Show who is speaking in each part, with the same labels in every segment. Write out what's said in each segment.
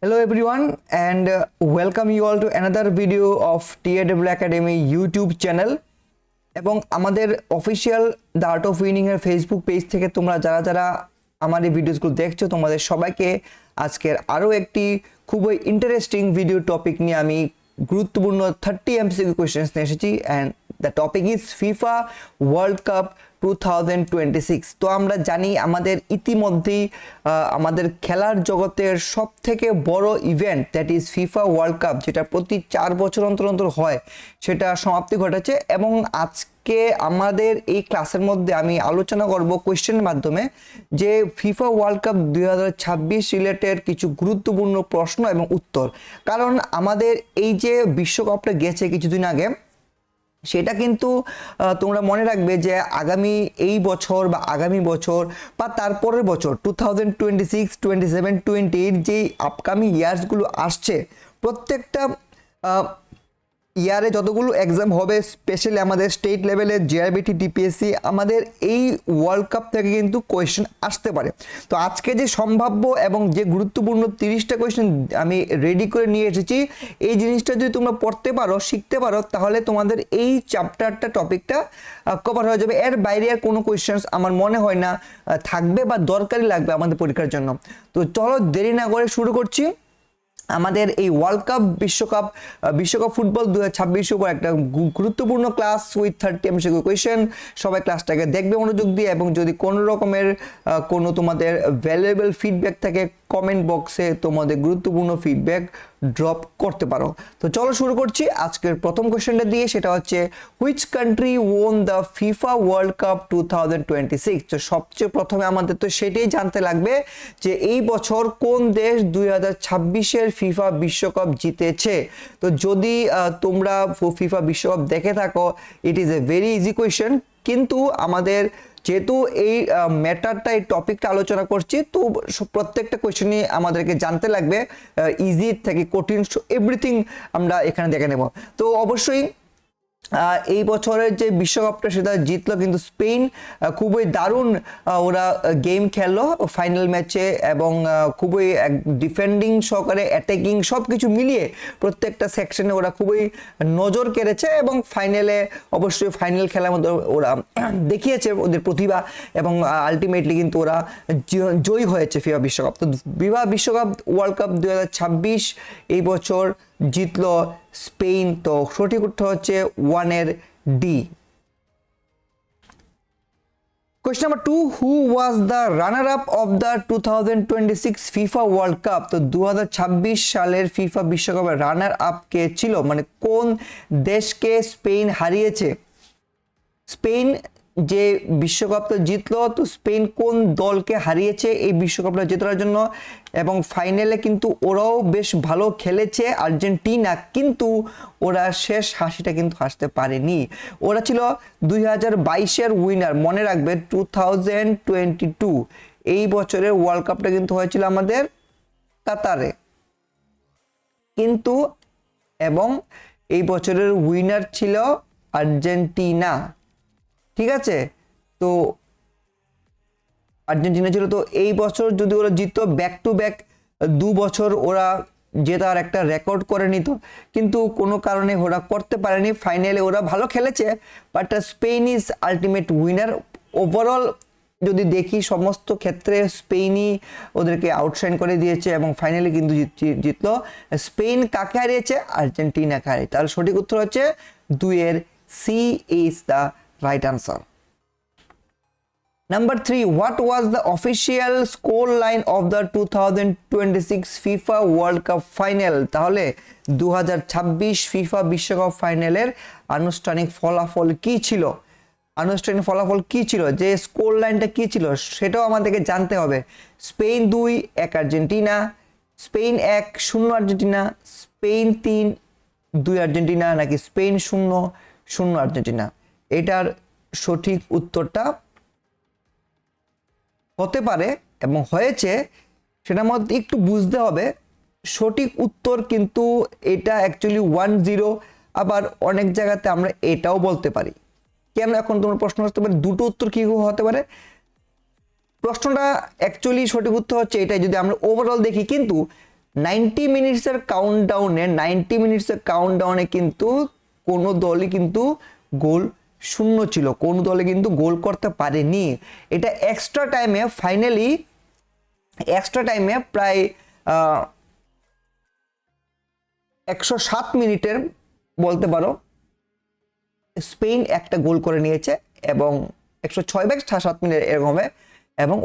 Speaker 1: Hello everyone and welcome you all to another video of TAW Academy YouTube channel এবং আমাদের official the art of winning এর Facebook page থেকে তোমরা যারা যারা আমার এই ভিডিওসগুলো দেখছো তোমাদের সবাইকে আজকের আরো একটি খুবই ইন্টারেস্টিং ভিডিও টপিক নিয়ে আমি গুরুত্বপূর্ণ 30 MCQ কোশ্চেন্স নিয়ে এসেছি and the topic is FIFA World Cup 2026। তো আমরা জানি আমাদের ইতিমধ্যেই আমাদের খেলার জগতের সবথেকে বড় event that is FIFA World cup, যেটা প্রতি 4 বছর অন্তর অন্তর হয়, সেটা সমাপ্তি ঘটেছে। এবং আজকে আমাদের এই ক্লাসের মধ্যে আমি আলোচনা করব কোয়েশ্চেনের মাধ্যমে যে ফিফা ওয়ার্ল্ড কাপ 2026 রিলেটেড কিছু গুরুত্বপূর্ণ প্রশ্ন এবং উত্তর। কারণ আমাদের এই যে বিশ্বকাপটা গেছে কিছুদিন আগে, সেটা কিন্তু তোমরা মনে রাখবে যে আগামী এই বছর বা আগামী বছর বা তারপরের বছর 2026, 27, 28 যেই আপকামিং ইয়ার্সগুলো আসছে, প্রত্যেকটা ইয়ারে যতগুলো এক্সাম হবে, স্পেশালি আমাদের স্টেট লেভেলের জিআরবিটি ডিপিএসসি, আমাদের এই ওয়ার্ল্ড কাপ থেকে কিন্তু কোয়েশ্চেন আসতে পারে। তো আজকে যে সম্ভাব্য এবং যে গুরুত্বপূর্ণ 30টা কোয়েশ্চেন আমি রেডি করে নিয়ে এসেছি, এই জিনিসটা যদি তোমরা পড়তে পারো, শিখতে পারো, তাহলে তোমাদের এই চ্যাপ্টারটা টপিকটা কভার হয়ে যাবে। এর বাইরে আর কোনো কোয়েশ্চেন্স আমার মনে হয় না থাকবে বা দরকারি লাগবে আমাদের পরীক্ষার জন্য। তো চলো দেরি না করে শুরু করছি আমাদের এই ওয়ার্ল্ড কাপ বিশ্বকাপ ফুটবল 2026 উপর একটা গুরুত্বপূর্ণ ক্লাস উইথ 30 MCQ কোয়েশ্চেন। সবাই ক্লাসটাকে দেখবে মনোযোগ দিয়ে, এবং যদি কোনো রকমের কোনো তোমাদের ভ্যালুয়েবল ফিডব্যাক থাকে, কমেন্ট বক্সে তোমাদের গুরুত্বপূর্ণ ফিডব্যাক ড্রপ করতে পারো। তো চলো শুরু করছি আজকের প্রথম কোয়েশ্চেনটা দিয়ে। সেটা হচ্ছে which country won the FIFA World Cup 2026। তো সবচেয়ে প্রথমে আমাদের তো সেটাই জানতে লাগবে যে এই বছর কোন দেশ 2026-এর ফিফা বিশ্বকাপ জিতেছে। তো যদি তোমরা ফিফা বিশ্বকাপ দেখে থাকো, it is a very easy question. কিন্তু আমাদের যেহেতু এই ম্যাটারটা, এই টপিকটা আলোচনা করছি, তো প্রত্যেকটা কোয়েশ্চেনই আমাদেরকে জানতে লাগবে, ইজি থেকে কঠিন, এভরিথিং আমরা এখানে দেখে নেব। তো অবশ্যই এই বছরের যে বিশ্বকাপটা সেটা জিতলো কিন্তু স্পেন। খুবই দারুণ ওরা গেম খেললো ফাইনাল ম্যাচে, এবং খুবই ডিফেন্ডিং সহকারে অ্যাটাকিং সব কিছু মিলিয়ে প্রত্যেকটা সেকশনে ওরা খুবই নজর কেড়েছে, এবং ফাইনালে অবশ্যই ফাইনাল খেলার মধ্যে ওরা দেখিয়েছে ওদের প্রতিভা, এবং আলটিমেটলি কিন্তু ওরা জয়ী হয়েছে ফিফা বিশ্বকাপ। তো ফিফা বিশ্বকাপ ওয়ার্ল্ড কাপ 2026 এই বছর জিতলো স্পেন। তো সঠিক উত্তর হচ্ছে 1 এর D. Question number 2, who was the runner up of the 2026 FIFA World cup. তো 2026 সালের ফিফা বিশ্বকাপের রানার আপ কে ছিল, মানে কোন দেশকে স্পেন হারিয়েছে। স্পেন যে বিশ্বকাপটা জিতলো, তো স্পেন কোন দলকে হারিয়েছে এই বিশ্বকাপটা জেতার জন্য, এবং ফাইনালে কিন্তু ওরাও বেশ ভালো খেলেছে আর্জেন্টিনা, কিন্তু ওরা শেষ হাসিটা কিন্তু হাসতে পারেনি। ওরা ছিল 2022-এর উইনার, মনে রাখবে 2022 এই বছরের ওয়ার্ল্ড কাপটা কিন্তু হয়েছিল আমাদের কাতারে, কিন্তু এবং এই বছরের উইনার ছিল আর্জেন্টিনা, ঠিক আছে। তো আর্জেন্টিনা ছিল। তো এই বছর যদি ওরা জিততো, ব্যাক টু ব্যাক 2 বছর ওরা জেতার একটা রেকর্ড করে নিত, কিন্তু কোনো কারণে ওরা করতে পারেনি। ফাইনালে ওরা ভালো খেলেছে, but Spain is ultimate winner. Overall যদি দেখি সমস্ত ক্ষেত্রে স্পেনই ওদেরকে আউটশাইন করে দিয়েছে, এবং ফাইনালে কিন্তু জিতলো স্পেন। কাকে হারিয়েছে? আর্জেন্টিনাকে হারিয়েছে। তাহলে সঠিক উত্তর হচ্ছে 2 এর C is the right answer. Number 3, what was the official score line of the 2026 FIFA World Cup final? তাহলে 2026 ফিফা বিশ্বকাপ ফাইনালের আনুষ্ঠানিক ফলাফল কি ছিল? আনুষ্ঠানিক ফলাফল কি ছিল, যে স্কোর লাইনটা কি ছিল সেটাও আমাদেরকে জানতে হবে। Spain 2-1 Argentina, Spain 1-0 Argentina, Spain 3-2 Argentina, নাকি স্পেন 0-0 আর্জেন্টিনা। এটার সঠিক উত্তরটা হতে পারে এবং হয়েছে, সেটার মধ্যে একটু বুঝতে হবে। সঠিক উত্তর কিন্তু এটা অ্যাকচুয়ালি 1-0, আবার অনেক জায়গাতে আমরা এটাও বলতে পারি। কেন? এখন তোমার প্রশ্ন আসতে পারে দুটো উত্তর কি হতে পারে। প্রশ্নটা অ্যাকচুয়ালি সঠিক উত্তর হচ্ছে এটাই যদি আমরা ওভারঅল দেখি, কিন্তু 90 মিনিটসের কাউন্টডাউনে কিন্তু কোনো দলই কিন্তু গোল শূন্য ছিল, কোনো দলে কিন্তু গোল করতে পারেনি। এটা এক্সট্রা টাইমে প্রায় 107 মিনিটের বলতে পারো স্পেন একটা গোল করে নিয়েছে, এবং 106/7 মিনিট এরকম হবে, এবং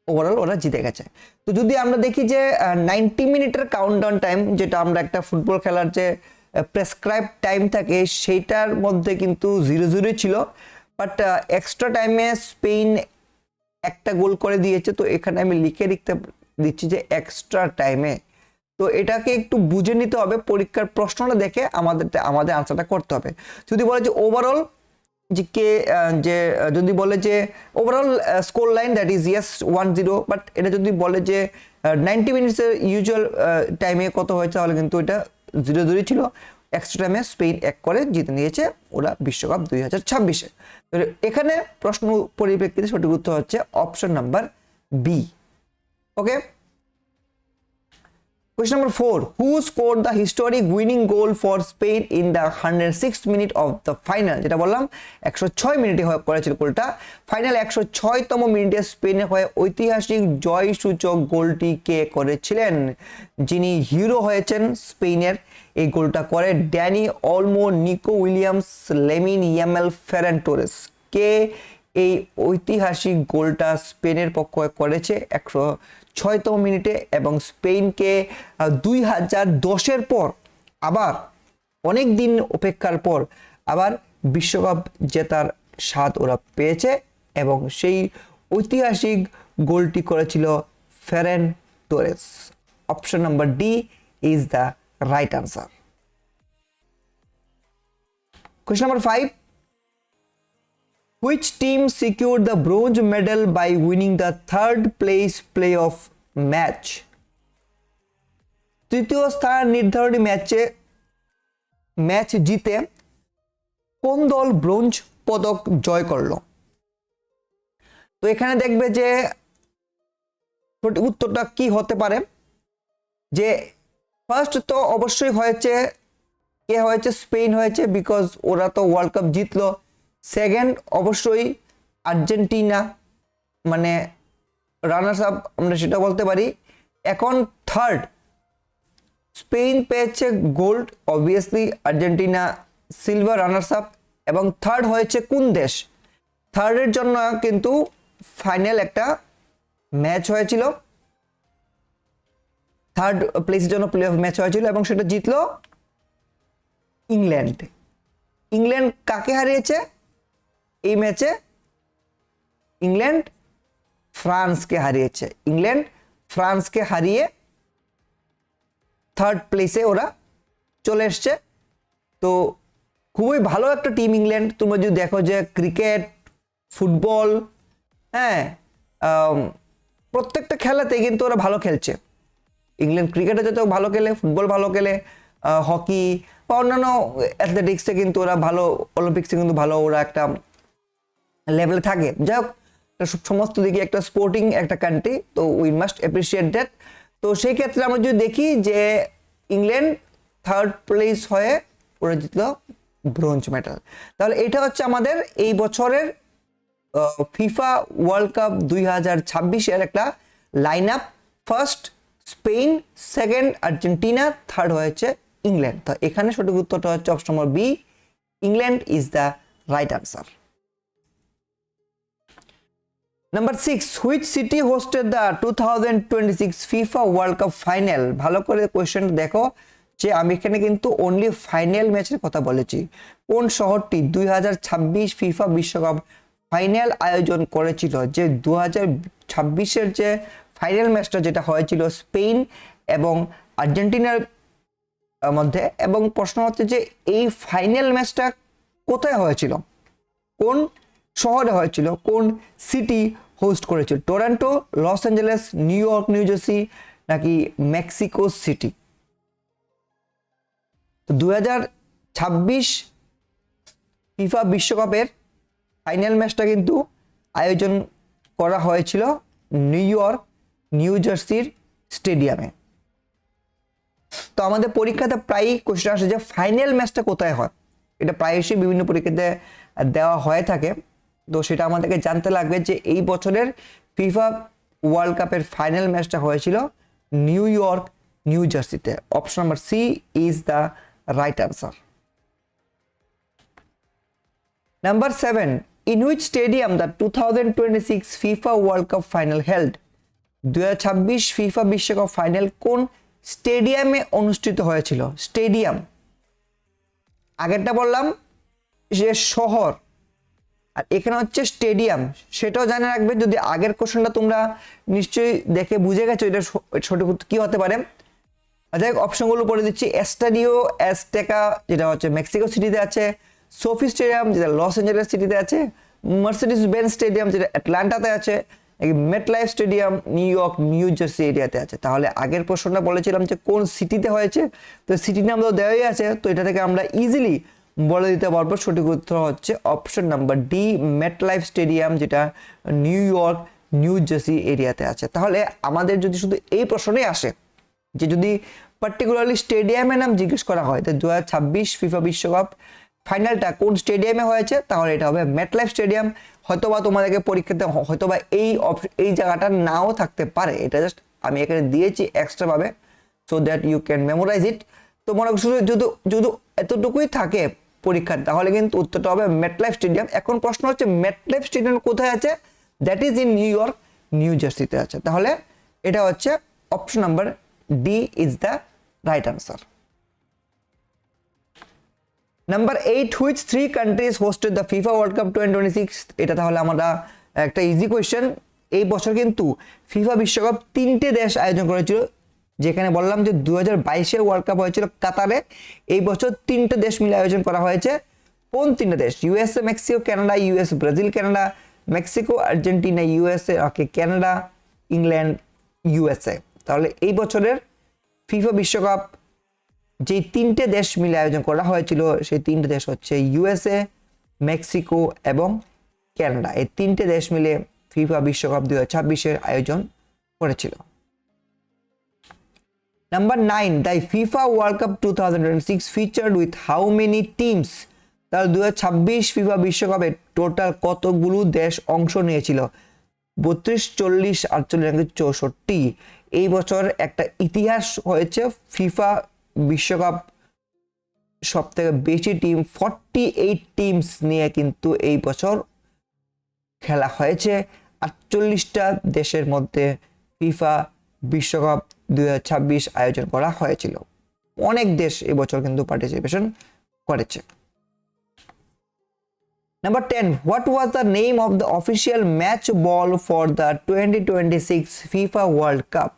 Speaker 1: ওভারঅল ওরা জিতে গেছে। তো যদি আমরা দেখি যে 90 মিনিটের কাউন্টডাউন টাইম, যেটা আমরা একটা ফুটবল খেলার যে প্রেসক্রাইব টাইম থাকে সেইটার মধ্যে কিন্তু 0-0 ছিল, বাট এক্সট্রা টাইমে স্পেন একটা গোল করে দিয়েছে। তো এখানে আমি লিখে দিচ্ছি যে এক্সট্রা টাইমে। তো এটাকে একটু বুঝে নিতে হবে, পরীক্ষার প্রশ্নটা দেখে আমাদের আনসারটা করতে হবে। যদি বলে যে ওভারঅল যদি বলে যে overall score line that is yes 1-0, but এটা যদি বলে যে 90 মিনিটসের ইউজুয়াল টাইমে কত হয়েছে, তাহলে কিন্তু এটা 0-0 ছিল। এক্সট্রা টাইমে স্পেন এক করে জিতে নিয়েছে ওরা বিশ্বকাপ 2026-এ। তো এখানে প্রশ্ন পরিপ্রেক্ষিতে সঠিক উত্তর হচ্ছে option number B. Okay, question number 4, who scored the historic winning goal for Spain in the 106th minute of the final? যেটা বললাম 106 মিনিটে করেছিল গোলটা। ফাইনাল 106তম মিনিটে স্পেনের হয়ে ঐতিহাসিক জয় সূচক গোলটি কে করেছিলেন? যিনি হিরো হয়েছেন স্পেনের এই গোলটা করে Dani Olmo, Nico Williams, Lamine Yamal, Ferran Torres. কে এই ঐতিহাসিক গোলটা স্পেনের পক্ষে করেছে 106তম মিনিটে, এবং স্পেনকে 2010-এর পর আবার অনেক দিন অপেক্ষার পর আবার বিশ্বকাপ জেতার স্বাদ ওরা পেয়েছে, এবং সেই ঐতিহাসিক গোলটি করেছিল ফেরান Torres. Option number D is the right answer. Question number 5, which team secured the bronze medal by winning the third place playoff match? তৃতীয় স্থান নির্ধারণী ম্যাচ জিতে কোন দল ব্রোঞ্জ পদক জয় করলো? তো এখানে দেখবে যে সঠিক উত্তরটা কি হতে পারে, যে ফার্স্ট তো অবশ্যই হয়েছে স্পেন হয়েছে, বিকজ ওরা তো ওয়ার্ল্ড কাপ জিতলো। সেকেন্ড অবশ্যই আর্জেন্টিনা, মানে রানার্স আপ আমরা সেটা বলতে পারি। এখন থার্ড স্পেন পেয়েছে gold, obviously Argentina silver runners up, এবং থার্ড হয়েছে কোন দেশ? থার্ডের জন্য কিন্তু ফাইনাল একটা ম্যাচ হয়েছিল, থার্ড প্লেসের জন্য প্লে অফ ম্যাচ হয়েছিল, এবং সেটা জিতলো ইংল্যান্ড। ইংল্যান্ড কাকে হারিয়েছে এই ম্যাচে? ইংল্যান্ড ফ্রান্সকে হারিয়ে থার্ড প্লেসে ওরা চলে এসছে। তো খুবই ভালো একটা টিম ইংল্যান্ড। তোমরা যদি দেখো যে ক্রিকেট, ফুটবল, হ্যাঁ, প্রত্যেকটা খেলাতে কিন্তু ওরা ভালো খেলছে। ইংল্যান্ড ক্রিকেটে যত ভালো খেলে, ফুটবল ভালো খেলে, হকি বা অন্যান্য অ্যাথলেটিক্সে কিন্তু ওরা ভালো, অলিম্পিক্সে কিন্তু ভালো ওরা একটা লেভেলে থাকে। যাই হোক, সমস্ত দিকে একটা স্পোর্টিং একটা কান্ট্রি, তো উই মাস্ট অ্যাপ্রিসিয়েট দ্যাট। তো সেই ক্ষেত্রে আমরা যদি দেখি যে ইংল্যান্ড থার্ড প্লেস হয়ে ওরা জিতলো ব্রোঞ্জ মেডাল, তাহলে এটা হচ্ছে আমাদের এই বছরের ফিফা ওয়ার্ল্ড কাপ 2026-এর একটা line up. First Spain, second Argentina, third হয়েছে ইংল্যান্ড। তো এখানে সঠিক উত্তরটা হচ্ছে option number B, England is the right answer. Number 6, which city hosted the 2026 FIFA World Cup final? ভালো করে কোয়েশ্চেনটা দেখো, যে আমি এখানে কিন্তু অনলি ফাইনাল ম্যাচের কথা বলেছি। কোন শহরটি 2026 ফিফা বিশ্বকাপ ফাইনাল আয়োজন করেছিল? যে 2026-এর যে ফাইনাল ম্যাচটা যেটা হয়েছিল স্পেন এবং আর্জেন্টিনার মধ্যে, এবং প্রশ্ন হচ্ছে যে এই ফাইনাল ম্যাচটা কোথায় হয়েছিল, কোন শহরে হয়েছিল, কোন সিটি হোস্ট করেছিল? Toronto, Los Angeles, new York, new jersey, নাকি মেক্সিকো সিটি? তো 2026 ফিফা বিশ্বকাপের ফাইনাল ম্যাচটা কিন্তু আয়োজন করা হয়েছিল নিউ ইয়র্ক, নিউ জার্সির স্টেডিয়ামে। তো আমাদের পরীক্ষাতে প্রায়ই কোশ্চেন আসে যে ফাইনাল ম্যাচটা কোথায় হয়, এটা প্রায়শই বিভিন্ন পরীক্ষাতে দেওয়া হয়ে থাকে। তো সেটা আমাদেরকে জানতে লাগবে যে এই বছরের ফিফা ওয়ার্ল্ড কাপের ফাইনাল ম্যাচটা হয়েছিল নিউ ইয়র্ক নিউ জার্সিতে। Option number C is the right answer. Number 7, in which stadium the 2026 FIFA World Cup final held? 2026 FIFA বিশ্বকাপ ফাইনাল কোন স্টেডিয়ামে অনুষ্ঠিত হয়েছিল? স্টেডিয়াম, আগেরটা বললাম যে শহর, আর এখানে হচ্ছে স্টেডিয়াম, সেটাও জানে রাখবে। যদি আগের কোশ্চেনটা তোমরা নিশ্চয়ই দেখে বুঝে গেছো এটা সঠিক কি হতে পারে। যাই হোক, অপশনগুলো পড়ে দিচ্ছি। এস্টাডিও অ্যাজটেকা যেটা হচ্ছে মেক্সিকো সিটিতে আছে, সোফি স্টেডিয়াম যেটা লস অ্যাঞ্জেলেস সিটিতে আছে, মার্সিডিজ বেঞ্জ স্টেডিয়াম যেটা অ্যাটলান্টাতে আছে, MetLife stadium new York new jersey এরিয়াতে আছে। তাহলে আগের প্রশ্নটা বলেছিলাম যে কোন সিটিতে হয়েছে, তো সিটির নাম তো দেওয়াই আছে, তো এটা থেকে আমরা ইজিলি বলে দিতে পারবো। সঠিক উত্তর হচ্ছে option number D, MetLife stadium যেটা নিউ ইয়র্ক নিউ জার্সি এরিয়াতে আছে। তাহলে আমাদের যদি শুধু এই প্রশ্নই আসে যে যদি পার্টিকুলারলি স্টেডিয়ামের নাম জিজ্ঞেস করা হয়, তো 2026 ফিফা বিশ্বকাপ ফাইনালটা কোন স্টেডিয়ামে হয়েছে, তাহলে এটা হবে মেটলাইফ স্টেডিয়াম। হয়তোবা তোমাদেরকে পরীক্ষাতে হয়তোবা এই জায়গাটা নাও থাকতে পারে, এটা জাস্ট আমি এখানে দিয়েছি এক্সট্রা ভাবে, so that you can memorize it. তো মনে শুধু যদি এতটুকুই থাকে পরীক্ষার, তাহলে কিন্তু উত্তরটা হবে মেটলাইফ স্টেডিয়াম। এখন প্রশ্ন হচ্ছে মেটলাইফ স্টেডিয়াম কোথায় আছে? That is in new York New জার্সিতে আছে। তাহলে এটা হচ্ছে option number D is the right answer. Number 8, which 3 countries hosted the FIFA World Cup 2026? এটা তাহলে আমরা একটা ইজি কোয়েশ্চেন। এই বছর কিন্তু ফিফা বিশ্বকাপ 3টে দেশ আয়োজন করেছিল, যেখানে বললাম যে 2022-এর ওয়ার্ল্ড কাপ হয়েছিল কাতারে, এই বছর 3টে দেশ মিলে আয়োজন করা হয়েছে। কোন 3টে দেশ? USA, Mexico, Canada. US, Brazil, Canada, Mexico, Argentina, USA, Canada, England, USA. তাহলে এই বছরের ফিফা বিশ্বকাপ যে 3টে দেশ মিলে আয়োজন করা হয়েছিল, সেই 3টে দেশ হচ্ছে ইউএসএ, মেক্সিকো এবং কানাডা। এই 3টে দেশ মিলে ফিফা বিশ্বকাপ 2026-এর আয়োজন করেছিল। Number 9, the FIFA World Cup 2026 featured with how many teams? তাহলে 2026 ফিফা বিশ্বকাপে টোটাল কতগুলো দেশ অংশ নিয়েছিল? 32, 40, 48, 64। এই বছর একটা ইতিহাস হয়েছে, ফিফা বিশ্বকাপ সব থেকে বেশি টিম 48 টিমস নিয়ে কিন্তু এই বছর খেলা হয়েছে। 48টা দেশের মধ্যে ফিফা বিশ্বকাপ 2026 আয়োজন করা হয়েছিল। অনেক দেশ এবছর কিন্তু পার্টিসিপেশন করেছে। Number 10, what was the name of the official match ball for the 2026 FIFA World Cup?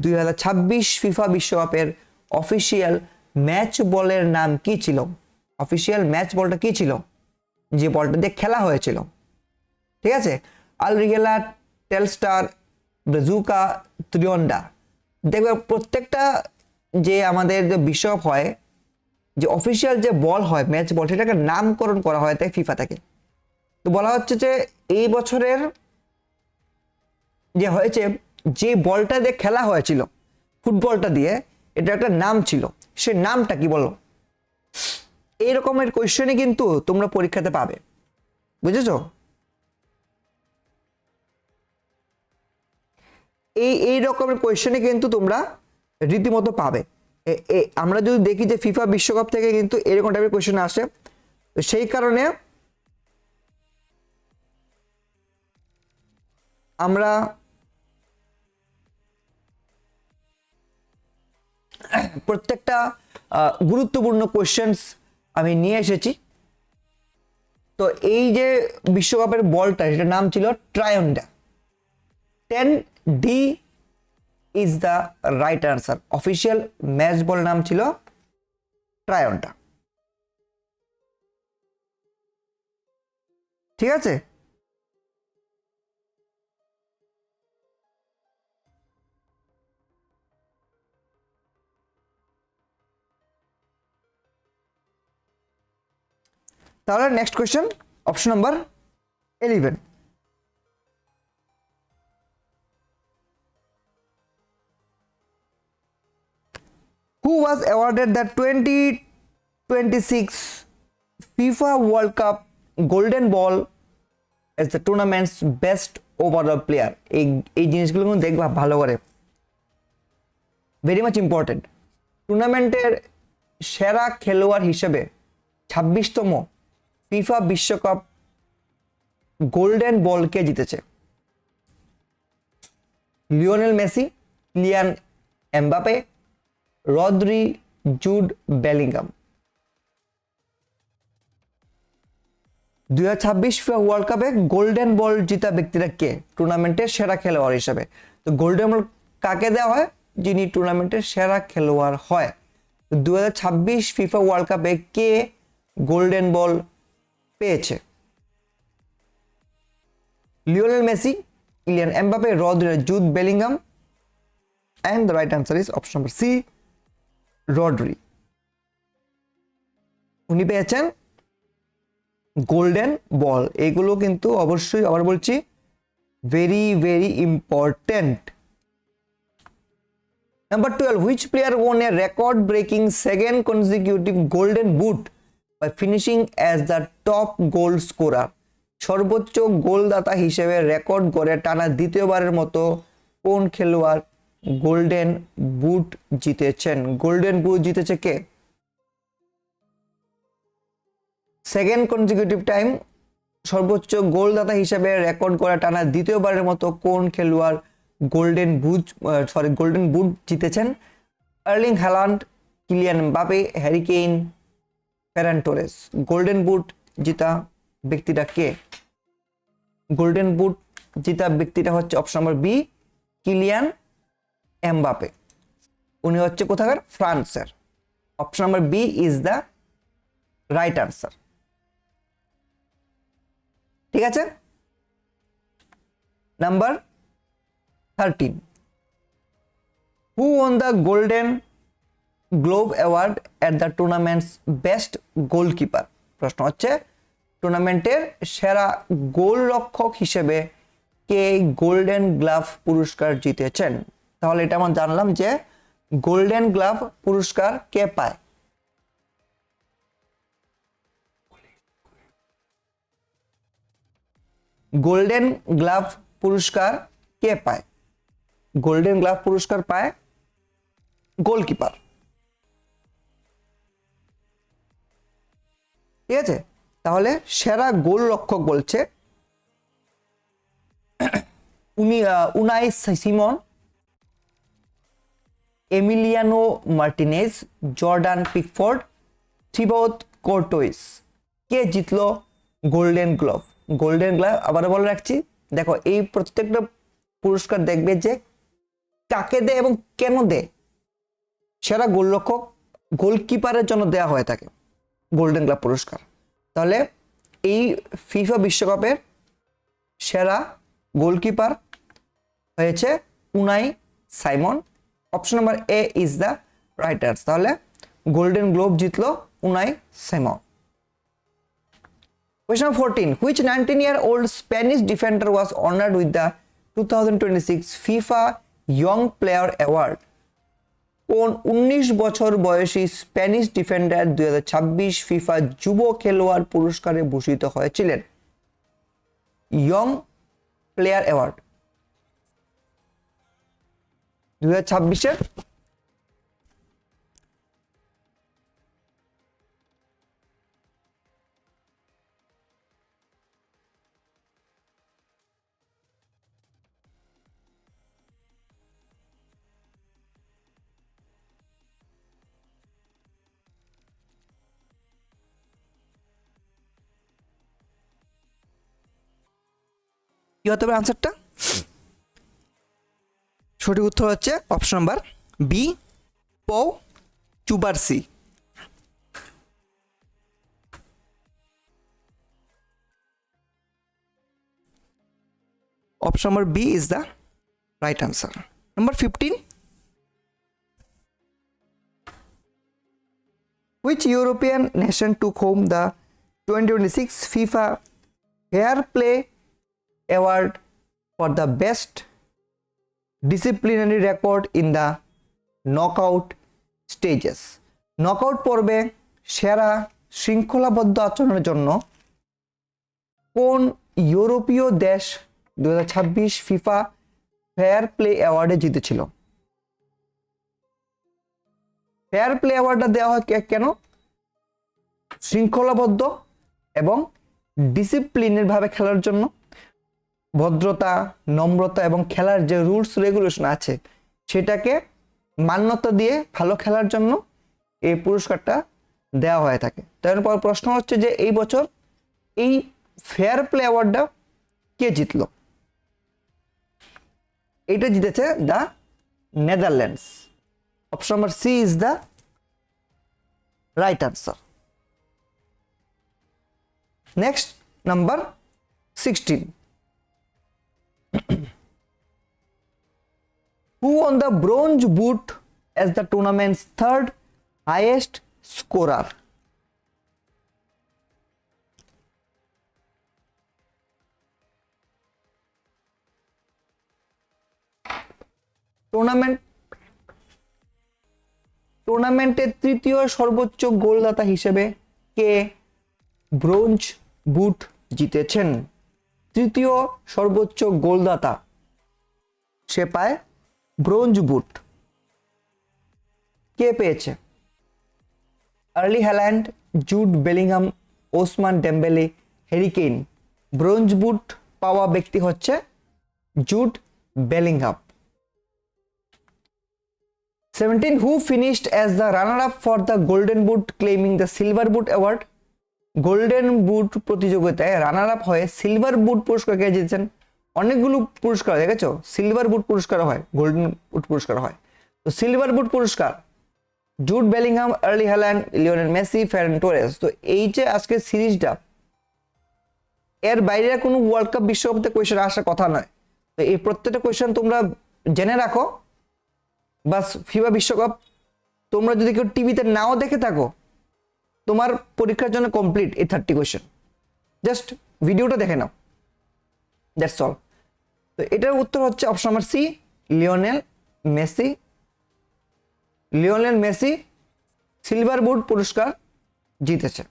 Speaker 1: 2026 FIFA বিশ্বকাপের অফিসিয়াল ম্যাচ বলের নাম কি ছিল? অফিসিয়াল ম্যাচ বলটা কি ছিল যে বলটা দিয়ে খেলা হয়েছিল? ঠিক আছে, আলরিগেলা, টেলস্টার, ব্রাজুকা, ত্রিয়ন্ডা। দেখবে প্রত্যেকটা যে আমাদের যে বিশ্বকাপ হয়, যে অফিসিয়াল যে বল হয় ম্যাচ বল, সেটাকে নামকরণ করা হয় তাই ফিফা থেকে। তো বলা হচ্ছে যে এই বছরের যে হয়েছে, যে বলটা দিয়ে খেলা হয়েছিল ফুটবলটা দিয়ে, এটা একটা নাম ছিল, সে নামটা কি বলো? এই রকমের কোয়েশ্চেনই কিন্তু তোমরা পরীক্ষাতে পাবে, বুঝেছো? এই রকমের কোয়েশ্চেনই কিন্তু তোমরা রীতিমতো পাবে। আমরা যদি দেখি যে ফিফা বিশ্বকাপ থেকে কিন্তু এরকম টাইপের কোয়েশ্চেন আসে, তো সেই কারণে আমরা প্রত্যেকটা গুরুত্বপূর্ণ কোয়েশ্চেন্স আমি নিয়ে এসেছি। তো এই যে বিশ্বকাপের বলটা, সেটার নাম ছিল ট্রায়ন্ডা। 10D is the right answer. Official match ball নাম ছিল ট্রায়ন্ডা। ঠিক আছে, তাহলে next question, option number 11। Who was awarded the 2026 FIFA World Cup Golden Ball as the tournament's best overall player? এই জিনিসগুলো কিন্তু দেখবা ভালো করে, ভেরি মাচ ইম্পর্টেন্ট। টুর্নামেন্টের সেরা খেলোয়াড় হিসেবে 26তম ফিফা বিশ্বকাপ গোল্ডেন বল কে জিতেছে? Lionel Messi, Kylian Mbappe, Rodri, Jude Bellingham. 2026 FIFA world কাপে গোল্ডেন বল জিতা ব্যক্তিরা কে টুর্নামেন্টের সেরা খেলোয়াড় হিসেবে? তো গোল্ডেন বল কাকে দেওয়া হয়? যিনি টুর্নামেন্টের সেরা খেলোয়াড় হয়। 2026 ফিফা ওয়ার্ল্ড কাপে কে গোল্ডেন বল পেয়েছে? Lionel Messi, Kylian Mbappe, Rodri, Jude Bellingham, and the right answer is option number C, Rodri. উনি পেয়েছেন গোল্ডেন বল। এগুলো কিন্তু অবশ্যই আবার বলছি very very important. Number 12, which player won a record-breaking second consecutive golden boot by finishing as the top goal scorer? সর্বোচ্চ গোলদাতা হিসেবে রেকর্ড গড়ে টানা দ্বিতীয়বারের মতো কোন খেলোয়াড় গোল্ডেন বুট জিতেছেন? গোল্ডেন বুট জিতেছে কে? সেকেন্ড কনজিকিউটিভ টাইম সর্বোচ্চ গোলদাতা হিসেবে রেকর্ড গড়ে টানা দ্বিতীয়বারের মতো কোন খেলোয়াড় গোল্ডেন বুট জিতেছেন? Erling Haaland, Kylian Mbappe, Harry Kane, Ferran Torres. Golden boot জিতা ব্যক্তিটা কে? গোল্ডেন বুট জিতা ব্যক্তিটা হচ্ছে option number B, Kylian Mbappe. উনি হচ্ছে কোথাকার? ফ্রান্সের। Option number B is the right answer. ঠিক আছে। Number 13, who won the golden glove award at the tournament's best goalkeeper? প্রশ্ন হচ্ছে টুর্নামেন্টের সেরা গোলরক্ষক হিসেবে কে গোল্ডেন গ্লাভ পুরস্কার জিতেছেন? তাহলে এটা আমরা জানলাম যে গোল্ডেন গ্লাভ পুরস্কার কে পায়। গোল্ডেন গ্লাভ পুরস্কার কে পায়? গোল্ডেন গ্লাভ পুরস্কার পায় গোলকিপার। ঠিক আছে। তাহলে সেরা গোলরক্ষক বলছে Unai Simon, Emiliano Martinez, Jordan Pickford, Thibaut Courtois. কে জিতলো গোল্ডেন গ্লাভ? গোল্ডেন গ্লাভ আবার বলে রাখছি, দেখো এই প্রত্যেকটা পুরস্কার দেখবে যে কাকে দেয় এবং কেন দেয়। সেরা গোলরক্ষক গোলকিপারের জন্য দেয়া হয়ে থাকে গোল্ডেন গ্লাভ পুরস্কার। তাহলে এই ফিফা বিশ্বকাপের সেরা গোলকিপার হয়েছে Unai Simon. Option number A is the right answer. তাহলে গোল্ডেন গ্লোব জিতলো Unai Simon. Question 14, which 19-year-old Spanish defender was honored with the 2026 FIFA Young Player Award? কোন 19 বছর বয়সী স্প্যানিশ ডিফেন্ডার 2026 ফিফা যুব খেলোয়াড় পুরস্কারে ভূষিত হয়েছিলেন? ইয়ং প্লেয়ার অ্যাওয়ার্ড 2026-এর কি হতে পারে আনসারটা? সঠিক উত্তর হচ্ছে option number B, Pau Cubarsi. Option number B is the right answer. Number 15, which European nation took home the 2026 FIFA Fair Play Award for the best disciplinary record in the knockout stages. Knockout পর্বে সেরা শৃঙ্খলাবদ্ধ আচরণের জন্য কোন ইউরোপীয় দেশ 2026 FIFA fair play অ্যাওয়ার্ডে জিতেছিল? Fair play অ্যাওয়ার্ডটা দেওয়া হয় কেন? শৃঙ্খলাবদ্ধ এবং ডিসিপ্লিনের ভাবে খেলার জন্য, ভদ্রতা, নম্রতা এবং খেলার যে রুলস রেগুলেশন আছে সেটাকে মান্যতা দিয়ে ভালো খেলার জন্য এই পুরস্কারটা দেওয়া হয়ে থাকে। তারপর প্রশ্ন হচ্ছে যে এই বছর এই ফেয়ার প্লে অ্যাওয়ার্ডটা কে জিতলো? এটা জিতেছে the Netherlands. Option number C is the right answer. Next number 16. Who won the bronze boot as the tournament's third highest scorer? টুর্নামেন্টের তৃতীয় সর্বোচ্চ গোলদাতা হিসেবে কে ব্রোঞ্জ বুট জিতেছেন? তৃতীয় সর্বোচ্চ গোলদাতা সে পায় ব্রোঞ্জ বুট। কে পেয়েছে? আর্লি Haaland, Jude Bellingham, Ousmane Dembele, Harry Kane. Bronze boot পাওয়া ব্যক্তি হচ্ছে Jude Bellingham. 17. Who finished as the runner-up for the Golden Boot, claiming the Silver Boot Award? Golden boot প্রতিযোগিতায় রানার আপ হয়ে silver boot পুরস্কার কে জিতেছেন? অনেকগুলো পুরস্কার দেখেছো, সিলভার বুট পুরস্কার হয়, গোল্ডেন বুট পুরস্কার হয়। তো সিলভার বুট পুরস্কার Jude Bellingham, early Holland, Lionel Messi, ফেরান টোরেস। তো এই যে আজকের সিরিজটা, এর বাইরে কোনো ওয়ার্ল্ড কাপ বিশ্বকাপতে কোয়েশ্চেন আসার কথা নয়। তো এই প্রত্যেকটা কোয়েশ্চেন তোমরা জেনে রাখো। বাস ফিফা বিশ্বকাপ তোমরা যদি কেউ টিভিতে নাও দেখে থাকো, তোমার পরীক্ষার জন্য কমপ্লিট এই 30 কোয়েশ্চেন। জাস্ট ভিডিওটা দেখে নাও, দ্যাটস অল। তো এটার উত্তর হচ্ছে option number C, Lionel Messi. Lionel Messi silver boot পুরস্কার জিতেছে।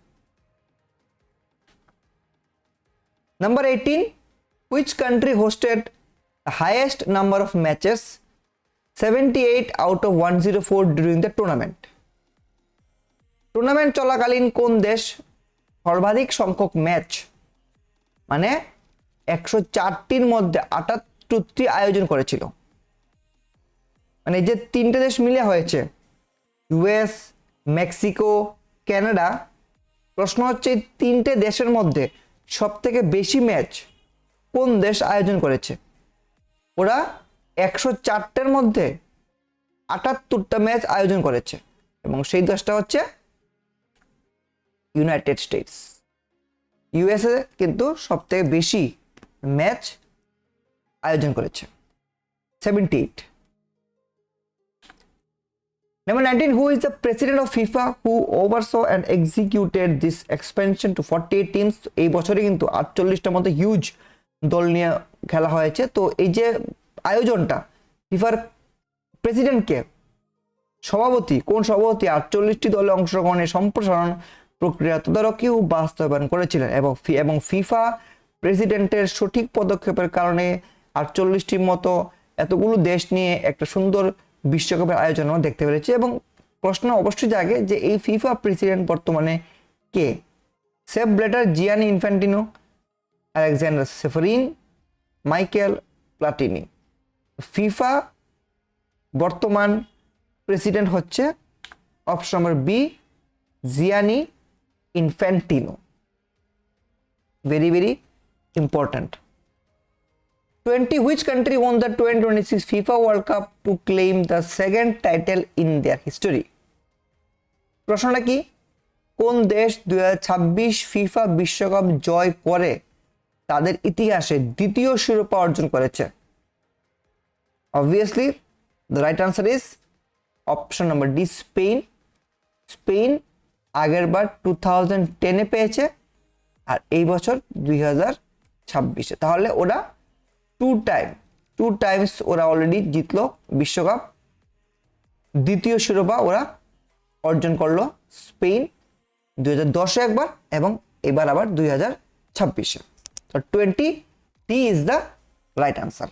Speaker 1: Number 18. Which country hosted the highest number of matches, 78 out of 104, during the tournament? Tournament চলাকালীন কোন দেশ সর্বাধিক সংখ্যক ম্যাচ, মানে 104টির মধ্যে 78টি আয়োজন করেছিল? মানে যে তিনটে দেশ মিলে হয়েছে, ইউএস, মেক্সিকো, কানাডা। প্রশ্ন হচ্ছে এই তিনটে দেশের মধ্যে সব থেকে বেশি ম্যাচ কোন দেশ আয়োজন করেছে? ওরা 104টার মধ্যে 78টা ম্যাচ আয়োজন করেছে এবং সেই দেশটা হচ্ছে ইউনাইটেড স্টেটস। ইউএসএ কিন্তু সব থেকে বেশি ম্যাচ আয়োজন করেছে, 78। Number 19. Who is the president of FIFA who oversaw and executed this expansion to 48 teams? এই বছরে কিন্তু 48টার মধ্যে হিউজ দল নিয়ে খেলা হয়েছে। তো এই যে আয়োজনটা, ফিফার প্রেসিডেন্ট কে? সভাপতি। কোন সভাপতি 48টি দলে অংশগ্রহণের সম্প্রসারণ প্রক্রিয়া তদারকি ও বাস্তবায়ন করেছিলেন এবং ফিফা প্রেসিডেন্টের সঠিক পদক্ষেপের কারণে 48টির মতো এতগুলো দেশ নিয়ে একটা সুন্দর বিশ্বকাপের আয়োজন আমরা দেখতে পেরেছি। এবং প্রশ্ন অবশ্যই জাগে যে এই ফিফা প্রেসিডেন্ট বর্তমানে কে? Sepp Blatter, Gianni Infantino, Alexander Ceferin, Michael Platini. FIFA বর্তমান প্রেসিডেন্ট হচ্ছে option number B, Gianni Infantino. Very very important. 20. Which country won the 2026 FIFA World Cup to claim the second title in their history? প্রশ্নটা কি? কোন দেশ 2026 FIFA বিশ্বকাপ জয় করে তাদের ইতিহাসে দ্বিতীয় শিরোপা অর্জন করেছে? Obviously, the right answer is option number D, Spain. Spain আগের বার 2010-এ পেয়েছে আর এই বছর 2026-এ। তাহলে ওরা টু টাইমস ওরা অলরেডি জিতলো বিশ্বকাপ, দ্বিতীয় শিরোপা ওরা অর্জন করলো স্পেন 2010-এ একবার এবং এবার আবার 2026-এ। তো 20 is the right answer.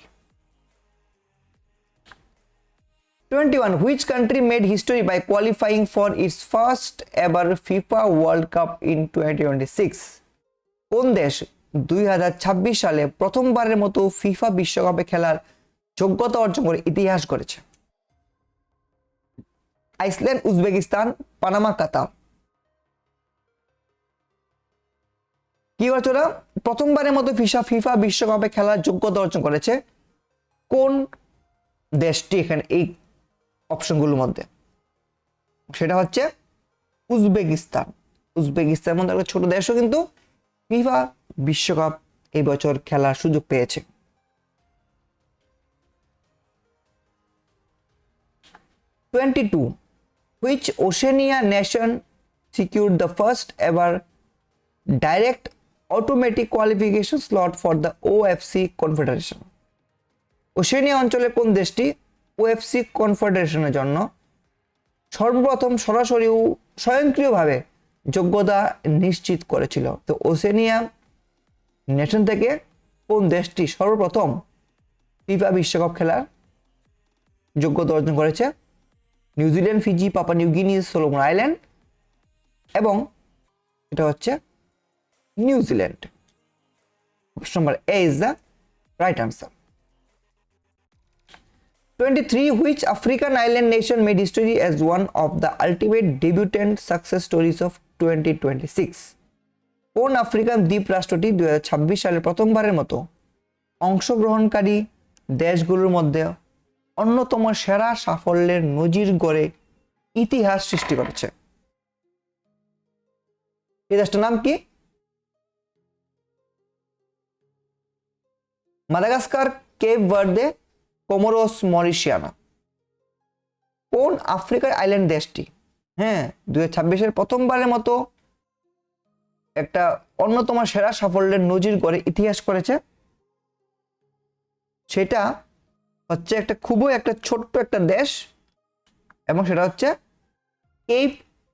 Speaker 1: 21. Which country made history by qualifying for its first ever FIFA World Cup in 2026? কোন দেশ 2026 সালে প্রথমবারের মতো ফিফা বিশ্বকাপে খেলার যোগ্যতা অর্জন করে ইতিহাস গড়েছে? আইসল্যান্ড, উজবেকিস্তান, পানামা, কাতার। কি বলছো না, প্রথমবারের মতো ফিফা বিশ্বকাপে খেলার যোগ্যতা অর্জন করেছে কোন দেশটি এখানে এই অপশনগুলোর মধ্যে? সেটা হচ্ছে উজবেকিস্তান। উজবেকিস্তান মধ্যে একটা ছোট দেশও কিন্তু ফিফা বিশ্বকাপ এই বছর খেলার সুযোগ পেয়েছে। 22. Which Oceania nation secured the first ever direct automatic qualification slot for the OFC Confederation? Oceania অঞ্চলের কোন দেশটি ওএফসি কনফেডারেশনের জন্য সর্বপ্রথম সরাসরি ও স্বয়ংক্রিয়ভাবে যোগ্যতা নিশ্চিত করেছিল? তো ওশেনিয়া নেশন থেকে কোন দেশটি সর্বপ্রথম ফিফা বিশ্বকাপ খেলার যোগ্যতা অর্জন করেছে? New Zealand, Fiji, Papua New Guinea, Solomon island এবং এটা হচ্ছে New Zealand. Option number A is the right answer. 23. Which African island nation made history as one of the ultimate debutant success stories of 2026? কোন African দ্বীপ রাষ্ট্রটি 2026 সালে প্রথমবারের মতো অংশগ্রহণকারী দেশগুলোর মধ্যে অন্যতম সেরা সাফল্যের নজির গড়ে ইতিহাস সৃষ্টি করেছে? এই দেশটার নাম কি? মাদাগাস্কার, কেপ ভার্দে, কোমোরোস, মরিশিয়ানা। কোন আফ্রিকার আইল্যান্ড দেশটি 2026-এর প্রথমবারের মতো একটা অন্যতম সেরা সাফল্যের নজির গড়ে ইতিহাস করেছে? সেটা হচ্ছে একটা খুবই একটা ছোট্ট একটা দেশ এবং সেটা হচ্ছে কেপ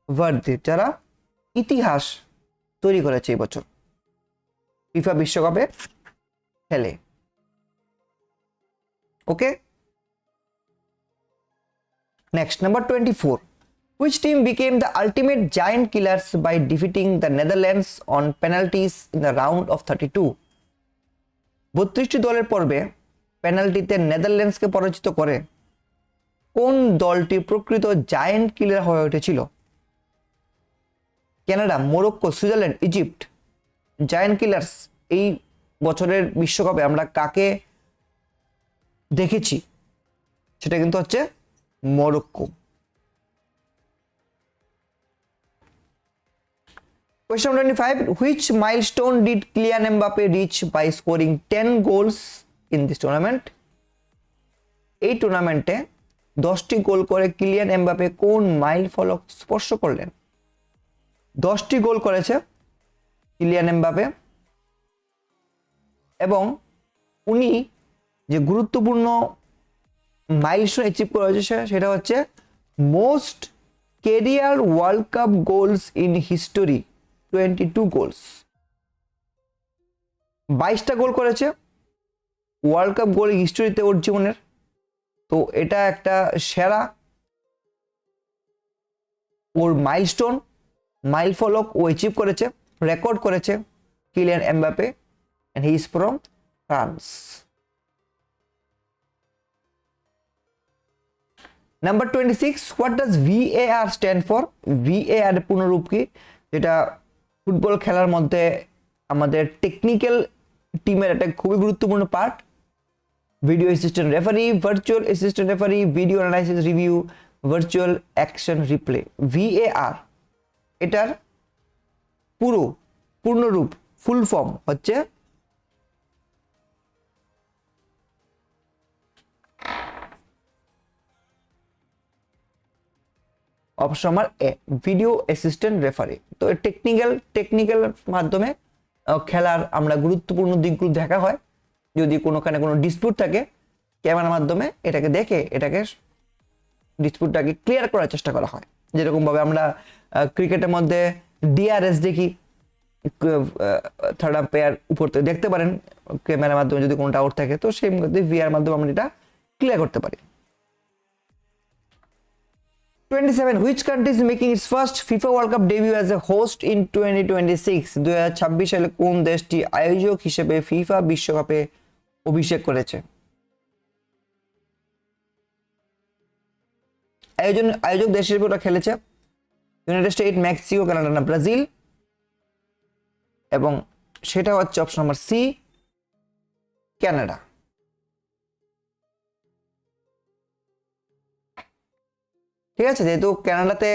Speaker 1: ভার্দে, যারা ইতিহাস তৈরি করেছে এই বছর ফিফা বিশ্বকাপে খেলে। ওকে, next number 24. Which team became the ultimate giant killers by defeating the Netherlands on penalties in the round of 32? 32টি দলের পর্বে পেনাল্টিতে নেদারল্যান্ডসকে পরাজিত করে কোন দলটি প্রকৃত জায়ান্ট কিলার হয়ে উঠেছিল? Canada, Morocco, Switzerland, Egypt. Giant killers এই বছরের বিশ্বকাপে আমরা কাকে দেখেছি? সেটা কিন্তু হচ্ছে Morocco. Question 25. Which milestone did Kylian Mbappe reach by scoring 10 goals in this tournament? এই টুর্নামেন্টে 10টি গোল করে কিলিয়ান এমবাপে কোন মাইল ফলক স্পর্শ করলেন? 10টি গোল করেছে কিলিয়ান এমবাপে এবং উনি যে গুরুত্বপূর্ণ মাইলস্টোন অ্যাচিভ করেছে সেটা হচ্ছে most career world cup goals in history, 22 goals. 22টা গোল করেছে ওয়ার্ল্ড কাপ গোল হিস্টোরিতে ওর জীবনের। তো এটা একটা সেরা ওর মাইলস্টোন, মাইল ফলক ও অ্যাচিভ করেছে, রেকর্ড করেছে Kylian Mbappe, and he is from France. Number 26. What does VAR stand for? VAR এর পূর্ণরূপ কি? যেটা ফুটবল খেলার মধ্যে আমাদের টেকনিক্যাল টিমের একটা খুবই গুরুত্বপূর্ণ part. Video assistant referee, virtual assistant referee, video analysis review, virtual action replay. VAR এটার পূর্ণরূপ ফুল ফর্ম হচ্ছে option number A, video assistant referee. তো টেকনিক্যাল মাধ্যমে খেলার আমরা গুরুত্বপূর্ণ দিকগুলো দেখা হয়। যদি কোনোখানে কোনো ডিসপিউট থাকে ক্যামেরার মাধ্যমে এটাকে দেখে এটাকে ডিসপিউটটাকে ক্লিয়ার করার চেষ্টা করা হয়, যেরকমভাবে আমরা ক্রিকেটের মধ্যে ডিআরএস দেখি, থার্ড আম্পায়ার উপর থেকে দেখতে পারেন ক্যামেরার মাধ্যমে যদি কোনটা আউট থাকে, তো সেই মধ্যে ভিআর মাধ্যমে আমরা এটা ক্লিয়ার করতে পারি। 27 which country is making its first FIFA World Cup debut as a host in 2026? 2026 সালে কোন দেশটি আয়োজক হিসেবে ফিফা বিশ্বকাপে অভিষেক করেছে? আয়োজক দেশ হিসেবে ওরা খেলেছে ইউনাইটেড স্টেট, মেক্সিকো, কানাডা না ব্রাজিল, এবং সেটা হচ্ছে অপশন নাম্বার সি, কানাডা। ঠিক আছে, যেহেতু কানাডাতে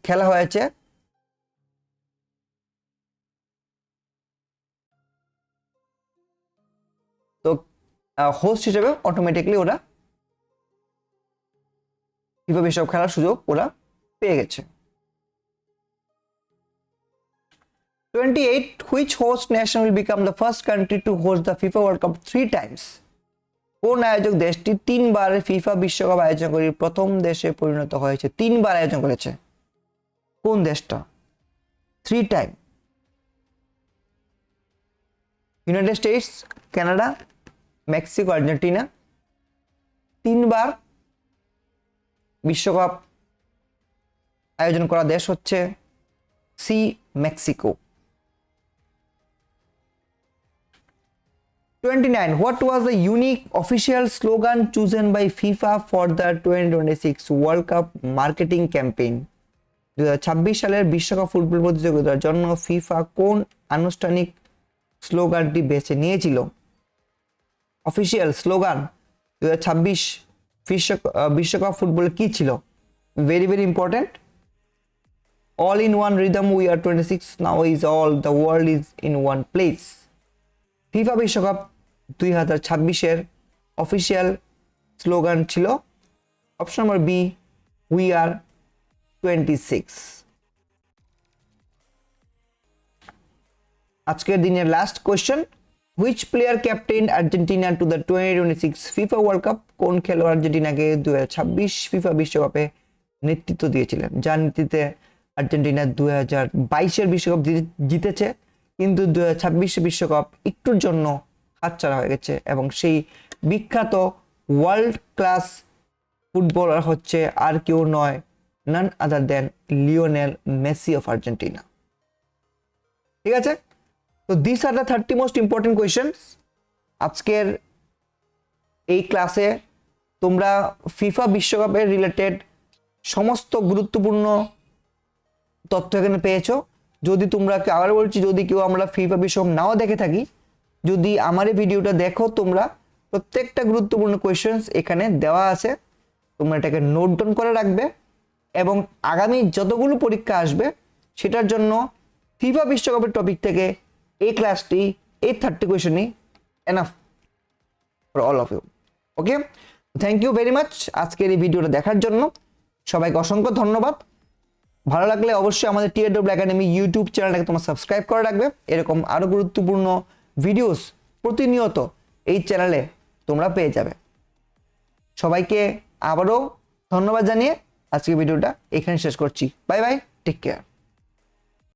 Speaker 1: খেলা হয়েছে, তো হোস্ট হিসেবে অটোমেটিকলি ওরা ফিফা বিশ্বকাপ খেলার সুযোগ ওরা পেয়ে গেছে। 28 which host nation will become the first country to host the FIFA World Cup 3 times? কোন আয়োজক দেশটি 3 বার ফিফা বিশ্বকাপ আয়োজন করে প্রথম দেশে পরিণত হয়েছে? 3 বার আয়োজন করেছে, কোন দেশটা? 3 time. United states, Canada, Mexico, Argentina. 3 বার বিশ্বকাপ আয়োজন করা দেশ হচ্ছে C, Mexico. 29 what was the unique official slogan chosen by FIFA for the 2026 World Cup marketing campaign? 2026 সালের বিশ্বকাপ ফুটবল প্রতিযোগিতার জন্য ফিফা কোন আনুষ্ঠানিক স্লোগানটি বেছে নিয়েছিল? অফিশিয়াল স্লোগান 2026 বিশ্বকাপ ফুটবল কি ছিল? Very very important. All in one rhythm we are 26 now is all the world is in one place. FIFA বিশ্বকাপ 2026-এর অফিসিয়াল স্লোগান ছিল option number B, we are 26। আজকের দিনের last question, which player captain Argentina to the 2026 FIFA World Cup? কোন খেলোয়াড় আর্জেন্টিনাকে 2026 FIFA বিশ্বকাপে নেতৃত্ব দিয়েছিলেন, যার নেতৃত্বে আর্জেন্টিনা 2022-এর বিশ্বকাপ জিতেছে, কিন্তু 2026 বিশ্বকাপ একটুর জন্য হাতছাড়া হয়ে গেছে, এবং সেই বিখ্যাত ওয়ার্ল্ড ক্লাস ফুটবলার হচ্ছে আর কেউ নয়, নান আদার দেন লিওনেল মেসি অফ আর্জেন্টিনা। ঠিক আছে, তো this are the 30 most important questions. আজকের এই ক্লাসে তোমরা ফিফা বিশ্বকাপের রিলেটেড সমস্ত গুরুত্বপূর্ণ তথ্য এখানে পেয়েছো। যদি তোমরা, আবার বলছি, যদি কেউ আমরা ফিফা বিশ্বকাপ নাও দেখে থাকি, যদি আমার এই ভিডিওটা দেখো, তোমরা প্রত্যেকটা গুরুত্বপূর্ণ কোয়েশ্চেন্স এখানে দেওয়া আছে, তোমরা এটাকে নোট ডাউন করে রাখবে, এবং আগামী যতগুলো পরীক্ষা আসবে সেটার জন্য ফিফা বিশ্বকাপের টপিক থেকে এই ক্লাসটি, এই 30 কোয়েশ্চেনই enough for all of you. Okay, thank you very much আজকের এই ভিডিওটা দেখার জন্য। সবাইকে অসংখ্য ধন্যবাদ। ভালো লাগলে অবশ্যই আমাদের টিআরডব্লিউ একাডেমি ইউটিউব চ্যানেলটাকে তোমরা সাবস্ক্রাইব করে রাখবে। এরকম আরও গুরুত্বপূর্ণ ভিডিওস প্রতিনিয়ত এই চ্যানেলে তোমরা পেয়ে যাবে। সবাইকে আবারও ধন্যবাদ জানিয়ে আজকের ভিডিওটা এখানে শেষ করছি। Bye bye, take care.